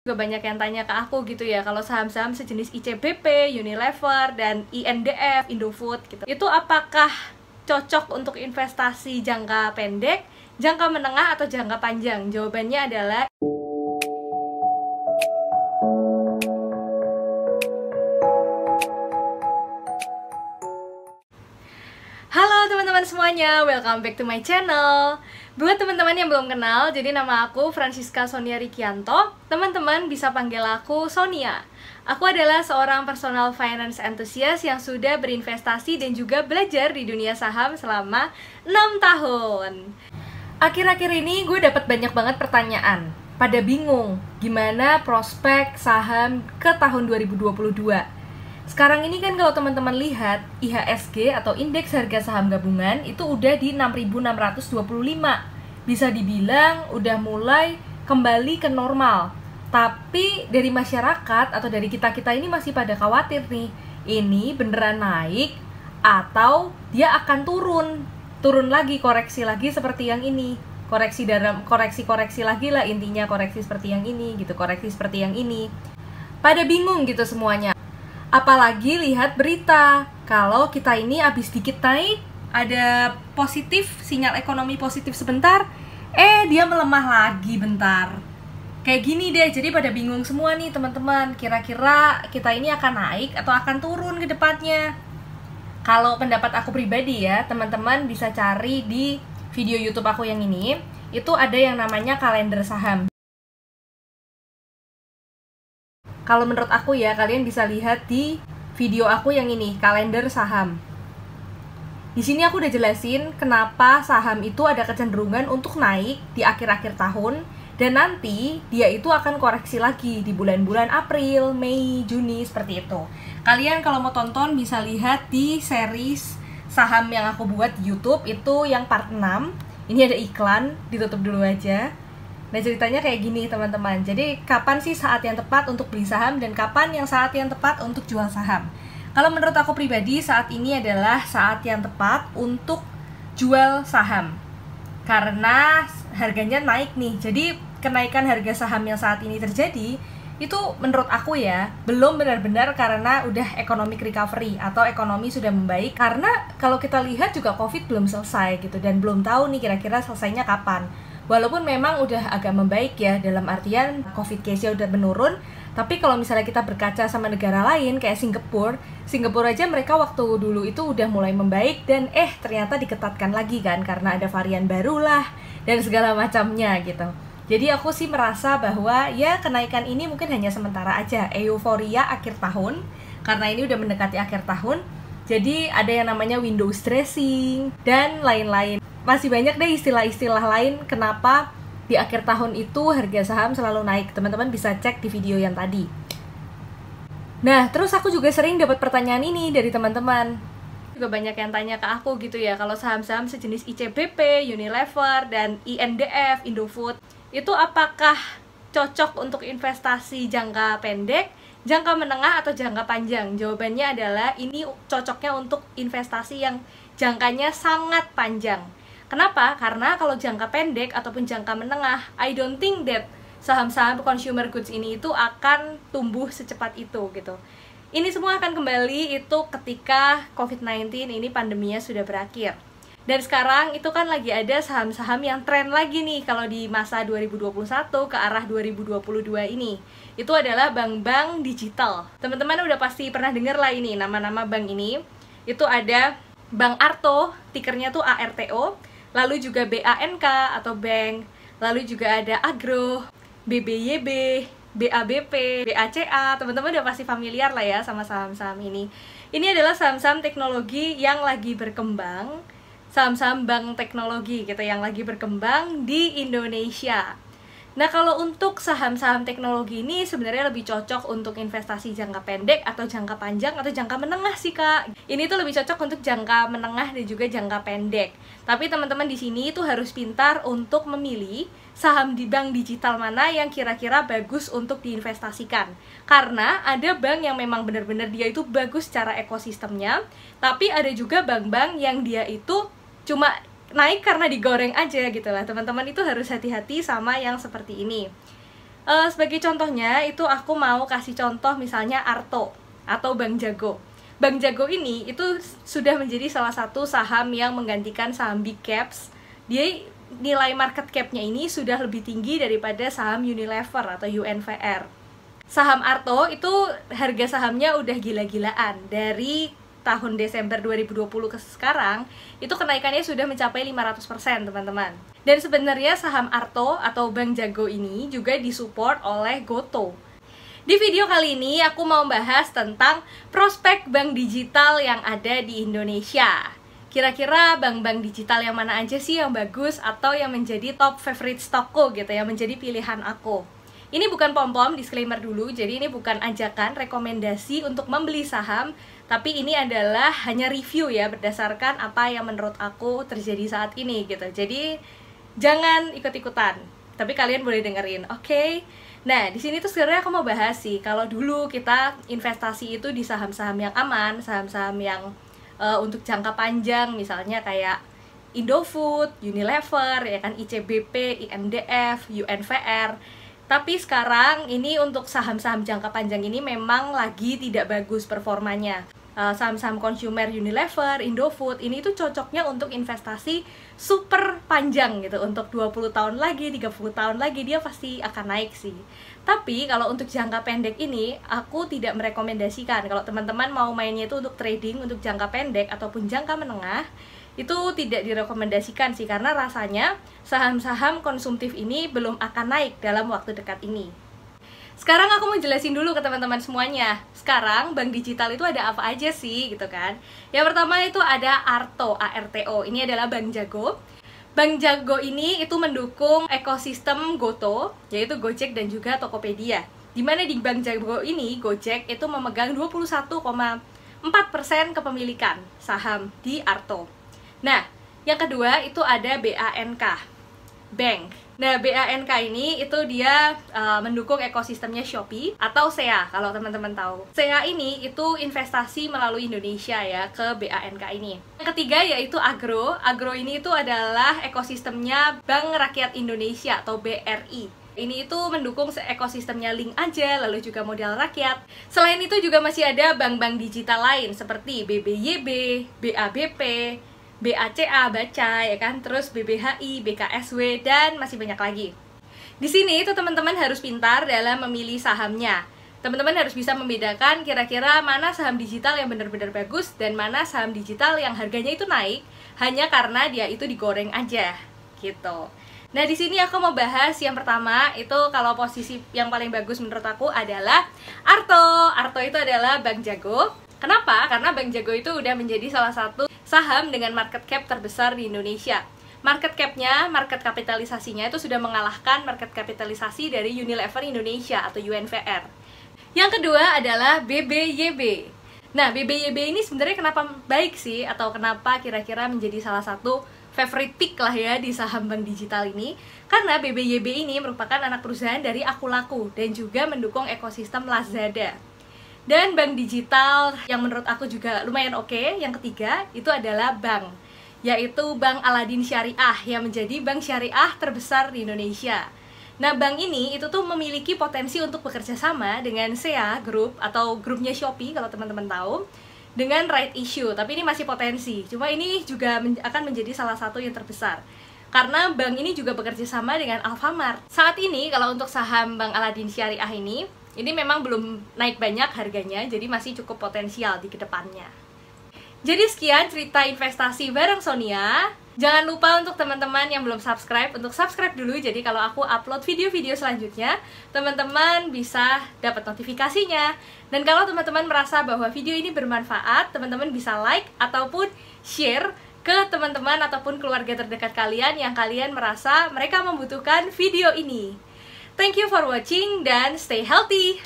Juga banyak yang tanya ke aku gitu ya, kalau saham-saham sejenis ICBP, Unilever, dan INDF, Indofood gitu, itu apakah cocok untuk investasi jangka pendek, jangka menengah, atau jangka panjang? Jawabannya adalah halo teman-teman semuanya, welcome back to my channel. Buat teman-teman yang belum kenal, jadi nama aku Francisca Sonia Rikianto. Teman-teman bisa panggil aku Sonia. Aku adalah seorang personal finance enthusiast yang sudah berinvestasi dan juga belajar di dunia saham selama 6 tahun. Akhir-akhir ini gue dapat banyak banget pertanyaan. Pada bingung, gimana prospek saham ke tahun 2022. Sekarang ini kan kalau teman-teman lihat IHSG atau Indeks Harga Saham Gabungan itu udah di 6.625. Bisa dibilang udah mulai kembali ke normal. Tapi dari masyarakat atau dari kita-kita ini masih pada khawatir nih. Ini beneran naik atau dia akan turun. Turun lagi, koreksi lagi seperti yang ini. Koreksi lagi lah, intinya koreksi seperti yang ini gitu, koreksi seperti yang ini. Pada bingung gitu semuanya. Apalagi lihat berita, kalau kita ini abis dikit naik, ada positif, sinyal ekonomi positif sebentar, dia melemah lagi bentar. Kayak gini deh, jadi pada bingung semua nih teman-teman, kira-kira kita ini akan naik atau akan turun ke depannya. Kalau pendapat aku pribadi ya, teman-teman bisa cari di video YouTube aku yang ini, itu ada yang namanya kalender saham. Kalau menurut aku ya, kalian bisa lihat di video aku yang ini, kalender saham. Di sini aku udah jelasin kenapa saham itu ada kecenderungan untuk naik di akhir-akhir tahun, dan nanti dia itu akan koreksi lagi di bulan-bulan April, Mei, Juni, seperti itu. Kalian kalau mau tonton bisa lihat di series saham yang aku buat di YouTube, itu yang part 6. Ini ada iklan, ditutup dulu aja. Nah ceritanya kayak gini teman-teman. Jadi kapan sih saat yang tepat untuk beli saham dan kapan yang saat yang tepat untuk jual saham? Kalau menurut aku pribadi saat ini adalah saat yang tepat untuk jual saham. Karena harganya naik nih. Jadi kenaikan harga saham yang saat ini terjadi itu menurut aku ya belum benar-benar karena udah economic recovery atau ekonomi sudah membaik. Karena kalau kita lihat juga COVID belum selesai gitu dan belum tahu nih kira-kira selesainya kapan. Walaupun memang udah agak membaik ya, dalam artian COVID case-nya udah menurun, tapi kalau misalnya kita berkaca sama negara lain kayak Singapura aja mereka waktu dulu itu udah mulai membaik dan ternyata diketatkan lagi kan karena ada varian baru lah dan segala macamnya gitu. Jadi aku sih merasa bahwa ya kenaikan ini mungkin hanya sementara aja, euforia akhir tahun karena ini udah mendekati akhir tahun. Jadi ada yang namanya Windows dressing dan lain-lain. Masih banyak deh istilah-istilah lain kenapa di akhir tahun itu harga saham selalu naik. Teman-teman bisa cek di video yang tadi. Nah, terus aku juga sering dapat pertanyaan ini dari teman-teman. Juga banyak yang tanya ke aku gitu ya, kalau saham-saham sejenis ICBP, Unilever, dan INDF, Indofood, itu apakah cocok untuk investasi jangka pendek, jangka menengah, atau jangka panjang? Jawabannya adalah ini cocoknya untuk investasi yang jangkanya sangat panjang. Kenapa? Karena kalau jangka pendek ataupun jangka menengah, I don't think that saham-saham consumer goods ini itu akan tumbuh secepat itu gitu. Ini semua akan kembali itu ketika COVID-19 ini pandeminya sudah berakhir. Dan sekarang itu kan lagi ada saham-saham yang tren lagi nih kalau di masa 2021 ke arah 2022 ini. Itu adalah bank-bank digital. Teman-teman udah pasti pernah dengar lah ini nama-nama bank ini. Itu ada Bank Arto, tikernya tuh ARTO. Lalu juga BANK atau bank, lalu juga ada Agro, BBYB, BABP, BACA. Teman-teman udah pasti familiar lah ya sama saham-saham ini. Ini adalah saham-saham teknologi yang lagi berkembang, saham-saham bank teknologi gitu yang lagi berkembang di Indonesia. Nah kalau untuk saham-saham teknologi ini sebenarnya lebih cocok untuk investasi jangka pendek atau jangka panjang atau jangka menengah sih kak. Ini tuh lebih cocok untuk jangka menengah dan juga jangka pendek. Tapi teman-teman di sini tuh harus pintar untuk memilih saham di bank digital mana yang kira-kira bagus untuk diinvestasikan. Karena ada bank yang memang benar-benar dia itu bagus secara ekosistemnya, tapi ada juga bank-bank yang dia itu cuma naik karena digoreng aja gitu lah. Teman-teman itu harus hati-hati sama yang seperti ini. Sebagai contohnya, itu aku mau kasih contoh misalnya Arto atau Bank Jago. Bank Jago ini itu sudah menjadi salah satu saham yang menggantikan saham big caps. Dia nilai market cap-nya ini sudah lebih tinggi daripada saham Unilever atau UNVR. Saham Arto itu harga sahamnya udah gila-gilaan. Dari tahun Desember 2020 ke sekarang, itu kenaikannya sudah mencapai 500%, teman-teman. Dan sebenarnya saham Arto atau Bank Jago ini juga disupport oleh Goto. Di video kali ini aku mau bahas tentang prospek bank digital yang ada di Indonesia. Kira-kira bank-bank digital yang mana aja sih yang bagus atau yang menjadi top favorite stockku gitu, yang menjadi pilihan aku. Ini bukan pom-pom, disclaimer dulu, jadi ini bukan ajakan, rekomendasi untuk membeli saham, tapi ini adalah hanya review ya, berdasarkan apa yang menurut aku terjadi saat ini gitu. Jadi jangan ikut-ikutan, tapi kalian boleh dengerin, oke? Nah, di sini tuh sebenarnya aku mau bahas sih, kalau dulu kita investasi itu di saham-saham yang aman, saham-saham yang untuk jangka panjang, misalnya kayak Indofood, Unilever, ya kan, ICBP, IMDF, UNVR. Tapi sekarang ini untuk saham-saham jangka panjang ini memang lagi tidak bagus performanya. Saham-saham consumer Unilever, Indofood, ini tuh cocoknya untuk investasi super panjang gitu. Untuk 20 tahun lagi, 30 tahun lagi dia pasti akan naik sih. Tapi kalau untuk jangka pendek ini, aku tidak merekomendasikan. Kalau teman-teman mau mainnya itu untuk trading, untuk jangka pendek ataupun jangka menengah, itu tidak direkomendasikan sih, karena rasanya saham-saham konsumtif ini belum akan naik dalam waktu dekat ini. Sekarang aku mau jelasin dulu ke teman-teman semuanya. Sekarang bank digital itu ada apa aja sih gitu kan. Yang pertama itu ada Arto, ARTO. Ini adalah Bank Jago. Bank Jago ini itu mendukung ekosistem Goto, yaitu Gojek dan juga Tokopedia. Dimana di Bank Jago ini Gojek itu memegang 21,4% kepemilikan saham di Arto. Nah, yang kedua itu ada BANK, Bank. Nah, BANK ini itu dia mendukung ekosistemnya Shopee atau SEA, kalau teman-teman tahu. SEA ini itu investasi melalui Indonesia ya ke BANK ini. Yang ketiga yaitu Agro. Agro ini itu adalah ekosistemnya Bank Rakyat Indonesia atau BRI. Ini itu mendukung ekosistemnya Link Aja, lalu juga modal rakyat. Selain itu juga masih ada bank-bank digital lain seperti BBYB, BABP, BACA, Baca, ya kan, terus BBHI, BKSW, dan masih banyak lagi. Di sini itu teman-teman harus pintar dalam memilih sahamnya. Teman-teman harus bisa membedakan kira-kira mana saham digital yang benar-benar bagus dan mana saham digital yang harganya itu naik hanya karena dia itu digoreng aja, gitu. Nah, di sini aku mau bahas yang pertama itu kalau posisi yang paling bagus menurut aku adalah Arto. Arto itu adalah Bank Jago. Kenapa? Karena Bank Jago itu udah menjadi salah satu saham dengan market cap terbesar di Indonesia. Market cap-nya, market kapitalisasinya itu sudah mengalahkan market kapitalisasi dari Unilever Indonesia atau UNVR. Yang kedua adalah BBYB. Nah, BBYB ini sebenarnya kenapa baik sih, atau kenapa kira-kira menjadi salah satu favorite pick lah ya di saham bank digital ini? Karena BBYB ini merupakan anak perusahaan dari Akulaku dan juga mendukung ekosistem Lazada. Dan bank digital yang menurut aku juga lumayan oke, yang ketiga itu adalah bank, yaitu Bank Aladin Syariah yang menjadi bank syariah terbesar di Indonesia. Nah, bank ini itu tuh memiliki potensi untuk bekerja sama dengan SEA Group atau grupnya Shopee kalau teman-teman tahu, dengan right issue, tapi ini masih potensi. Cuma ini juga akan menjadi salah satu yang terbesar. Karena bank ini juga bekerja sama dengan Alfamart. Saat ini kalau untuk saham Bank Aladin Syariah ini memang belum naik banyak harganya, jadi masih cukup potensial di kedepannya. Jadi sekian cerita investasi bareng Sonia. Jangan lupa untuk teman-teman yang belum subscribe, untuk subscribe dulu. Jadi kalau aku upload video-video selanjutnya, teman-teman bisa dapat notifikasinya. Dan kalau teman-teman merasa bahwa video ini bermanfaat, teman-teman bisa like ataupun share ke teman-teman ataupun keluarga terdekat kalian yang kalian merasa mereka membutuhkan video ini. Thank you for watching dan stay healthy!